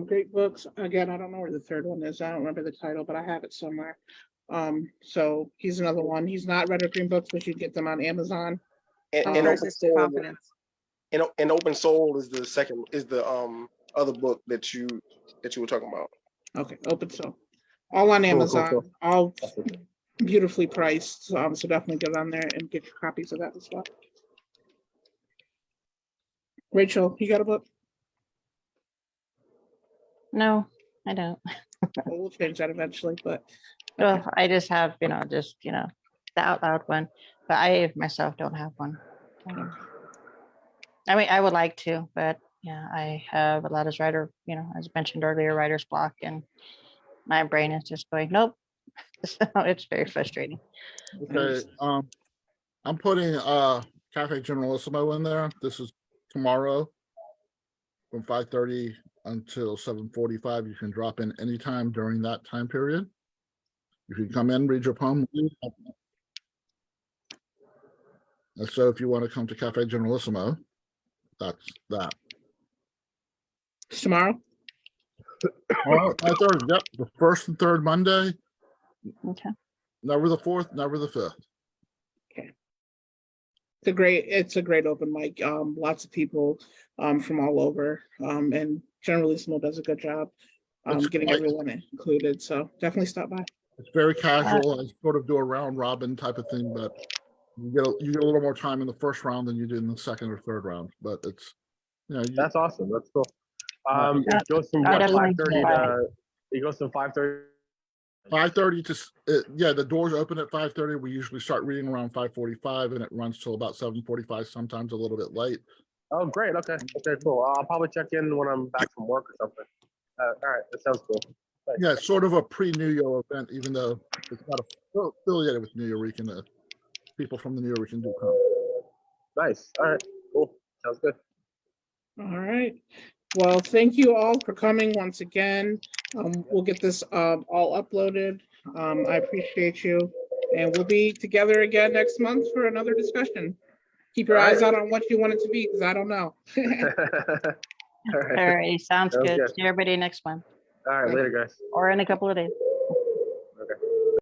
[SPEAKER 2] Great books. Again, I don't know where the third one is. I don't remember the title, but I have it somewhere. So he's another one. He's not Red or Green Books, but you can get them on Amazon.
[SPEAKER 6] And
[SPEAKER 3] Crisis to Confidence.
[SPEAKER 6] And Open Soul is the other book that you were talking about.
[SPEAKER 2] Okay, Open Soul. All on Amazon.
[SPEAKER 4] Cool.
[SPEAKER 2] All beautifully priced. So definitely get on there and get your copies of that as well. Rachel, you got a book?
[SPEAKER 5] No, I don't.
[SPEAKER 2] Well, we'll change that eventually, but
[SPEAKER 5] Well, I just have, the out loud one, but I myself don't have one. I mean, I would like to, but yeah, I have a lot of writer, as mentioned earlier, writer's block, and my brain is just going, nope. So it's very frustrating.
[SPEAKER 1] Okay, I'm putting Cafe Generalissimo in there. This is tomorrow from 5:30 until 7:45. You can drop in anytime during that time period. You can come in, read your poem. And so if you want to come to Cafe Generalissimo, that's that.
[SPEAKER 2] it's tomorrow.
[SPEAKER 1] All right, 5:30. Yep, the first and third Monday.
[SPEAKER 5] Okay.
[SPEAKER 1] Never the fourth, never the fifth.
[SPEAKER 2] It's a great open mic. Lots of people from all over. And Generalissimo does a good job getting everyone included. So definitely stop by.
[SPEAKER 1] It's very casual. I sort of do a round robin type of thing, but you get a little more time in the first round than you do in the second or third round. But it's
[SPEAKER 4] That's awesome. That's cool. It goes from
[SPEAKER 5] I
[SPEAKER 4] what,
[SPEAKER 5] definitely
[SPEAKER 4] 5:30
[SPEAKER 5] do.
[SPEAKER 4] to. It goes from 5:30.
[SPEAKER 1] 5:30 to the doors open at 5:30. We usually start reading around 5:45, and it runs till about 7:45. Sometimes a little bit late.
[SPEAKER 4] Oh, great. Okay, cool. I'll probably check in when I'm back from work or something. All right, that sounds cool. Thanks.
[SPEAKER 1] Yeah, it's sort of a pre-New Year event, even though it's not affiliated with New Year Week, and the people from the New Year Week can do come.
[SPEAKER 4] Nice. All right, cool. Sounds good.
[SPEAKER 2] All right. Well, thank you all for coming once again. We'll get this all uploaded. I appreciate you. And we'll be together again next month for another discussion. Keep your eyes out on what you want it to be, because I don't know.
[SPEAKER 4] All right.
[SPEAKER 5] All right. Sounds
[SPEAKER 4] Sounds
[SPEAKER 5] good.
[SPEAKER 4] good.
[SPEAKER 5] See everybody next month
[SPEAKER 4] All right, later, guys.
[SPEAKER 5] or in a couple of days.